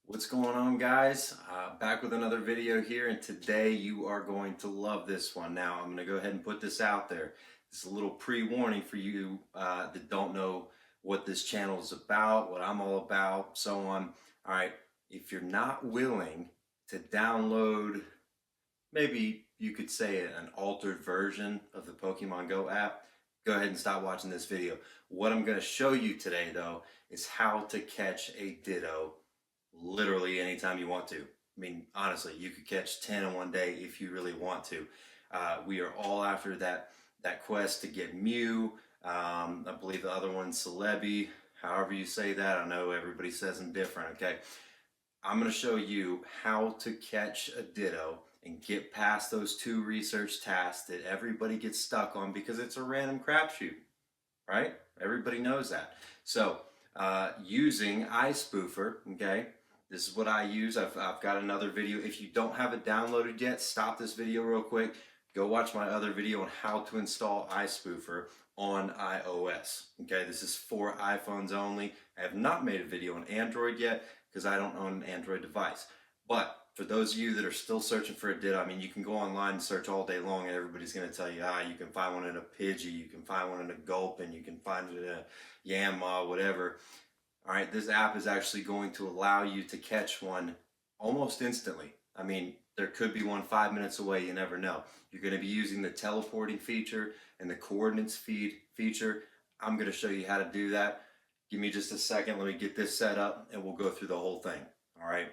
What's going on, guys? Back with another video here, and today you are going to love this one. Now, I'm going to go ahead and put this out there. It's a little pre-warning for you that don't know what this channel is about, what I'm all about, so on. All right, if you're not willing to download, maybe you could say an altered version of the Pokemon Go app, go ahead and stop watching this video. What I'm going to show you today, though, is how to catch a Ditto literally anytime you want to. I mean, honestly, you could catch 10 in one day if you really want to. We are all after that quest to get Mew. I believe the other one's Celebi. However you say that, I know everybody says them different, okay? I'm going to show you how to catch a Ditto and get past those two research tasks that everybody gets stuck on because it's a random crapshoot, right? Everybody knows that. So, using iSpoofer, okay, this is what I use. I've got another video. If you don't have it downloaded yet, stop this video real quick. Go watch my other video on how to install iSpoofer on iOS. Okay, this is for iPhones only. I have not made a video on Android yet because I don't own an Android device. But for those of you that are still searching for a Ditto, I mean, you can go online and search all day long and everybody's going to tell you, you can find one in a Pidgey, you can find one in a Gulpin, you can find it in a Yanma, whatever. All right, this app is actually going to allow you to catch one almost instantly. I mean, there could be one 5 minutes away, you never know. You're going to be using the teleporting feature and the coordinates feed feature. I'm going to show you how to do that. Give me just a second, let me get this set up and we'll go through the whole thing. All right.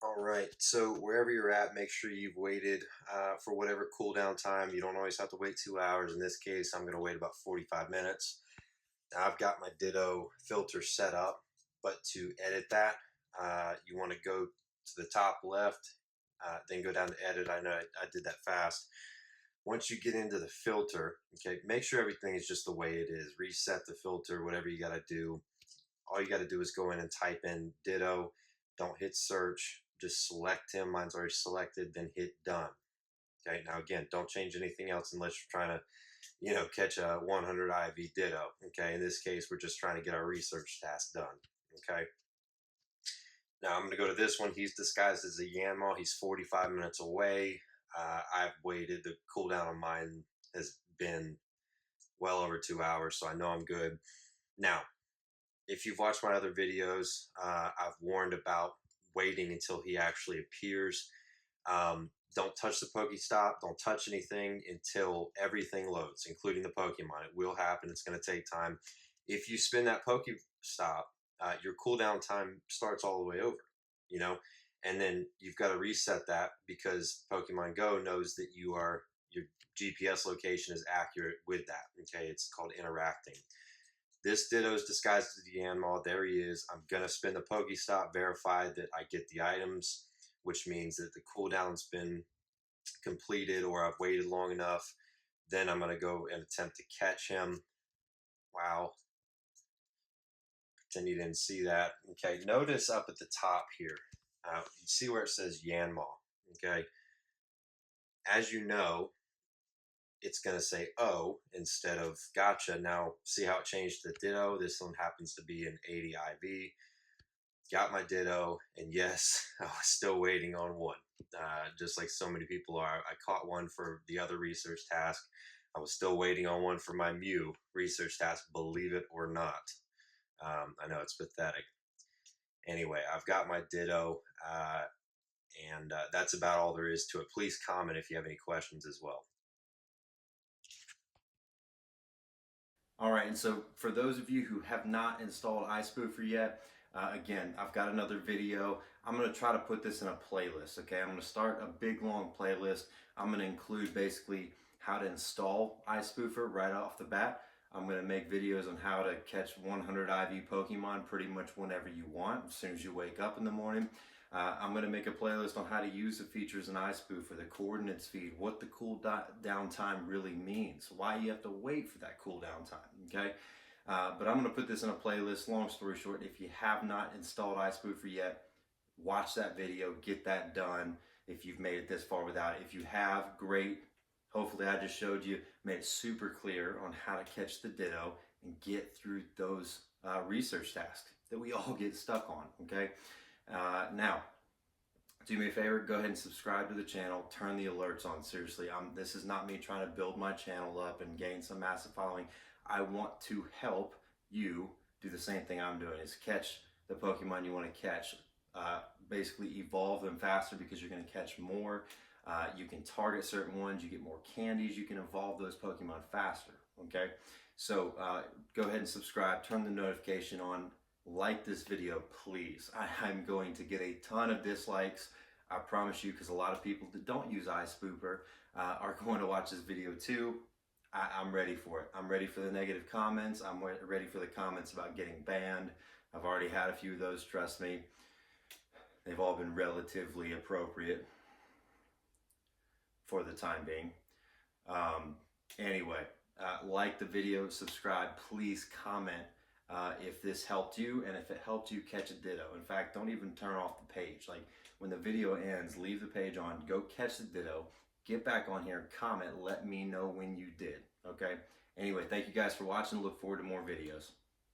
All right, so wherever you're at, make sure you've waited for whatever cooldown time. You don't always have to wait 2 hours. In this case, I'm going to wait about 45 minutes. Now I've got my Ditto filter set up, but to edit that, you want to go to the top left, then go down to edit. I know I did that fast. Once you get into the filter, okay, make sure everything is just the way it is. Reset the filter, whatever you got to do. All you got to do is go in and type in Ditto. Don't hit search. Just select him. Mine's already selected. Then hit done. Okay. Now again, don't change anything else unless you're trying to, catch a 100 IV Ditto. Okay. In this case, we're just trying to get our research task done. Okay. Now I'm going to go to this one. He's disguised as a Yanma. He's 45 minutes away. I've waited. The cooldown on mine has been well over 2 hours, so I know I'm good. Now, if you've watched my other videos, I've warned about waiting until he actually appears. Don't touch the Pokestop. Don't touch anything until everything loads, including the Pokemon. It will happen. It's going to take time. If you spin that Pokestop, your cooldown time starts all the way over, and then you've got to reset that because Pokemon Go knows that your GPS location is accurate with that. Okay, it's called interacting. This Ditto is disguised as the Yanma. There he is. I'm going to spin the Pokestop, verify that I get the items, which means that the cooldown's been completed or I've waited long enough. Then I'm going to go and attempt to catch him. Wow. Pretend you didn't see that. Okay, notice up at the top here, you see where it says Yanma. Okay. As you know, it's going to say oh instead of gotcha. Now, see how it changed to Ditto? This one happens to be an 80 IV. Got my Ditto, and yes, I was still waiting on one. Just like so many people are. I caught one for the other research task. I was still waiting on one for my Mew research task, believe it or not. I know it's pathetic. Anyway, I've got my Ditto, and that's about all there is to it. Please comment if you have any questions as well. All right, and so for those of you who have not installed iSpoofer yet, again, I've got another video. I'm going to try to put this in a playlist, okay? I'm going to start a big, long playlist. I'm going to include basically how to install iSpoofer right off the bat. I'm going to make videos on how to catch 100 IV Pokemon pretty much whenever you want, as soon as you wake up in the morning. I'm going to make a playlist on how to use the features in iSpoofer, the coordinates feed, what the cooldown time really means, why you have to wait for that cooldown time, okay? But I'm going to put this in a playlist. Long story short, if you have not installed iSpoofer yet, watch that video, get that done if you've made it this far without it. If you have, great. Hopefully I just showed you, made it super clear on how to catch the Ditto and get through those research tasks that we all get stuck on, okay? Now, do me a favor, go ahead and subscribe to the channel, turn the alerts on. Seriously, this is not me trying to build my channel up and gain some massive following. I want to help you do the same thing I'm doing, is catch the Pokemon you want to catch. Basically evolve them faster because you're going to catch more. You can target certain ones, you get more candies, you can evolve those Pokemon faster, okay? So go ahead and subscribe, turn the notification on, like this video, please. I'm going to get a ton of dislikes, I promise you, because a lot of people that don't use iSpoofer are going to watch this video too. I'm ready for it. I'm ready for the negative comments. I'm ready for the comments about getting banned. I've already had a few of those, trust me. They've all been relatively appropriate for the time being. Anyway, like the video, subscribe, please comment if this helped you, and if it helped you, catch a Ditto. In fact, don't even turn off the page. Like, when the video ends, leave the page on, go catch the Ditto, get back on here, comment, let me know when you did, okay? Anyway, thank you guys for watching. Look forward to more videos.